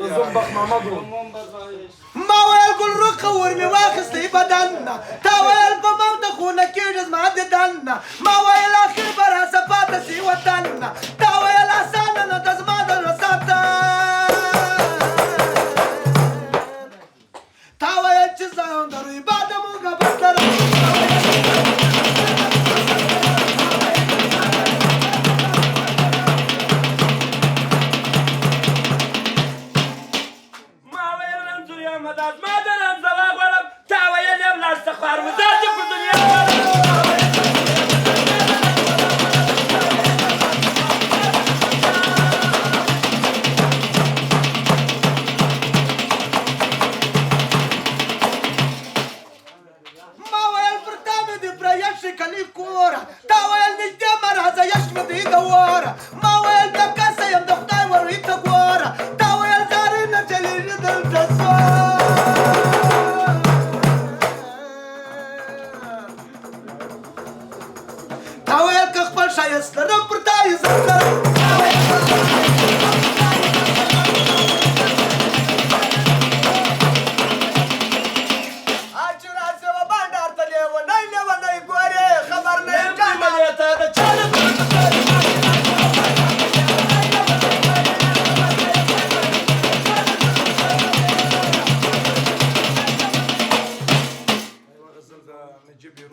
زنبق محمدو ما ویل ګل رخه ور مې واخیستی بدن تا ویل په موته خونه کېږي زما دیدن ما ویل اخر به راسه پاته سي وطن تا ویل اسانه نه ده زما د زړه ساتن تا ویل چې زه هم د روی باده موږه بستره Najeeb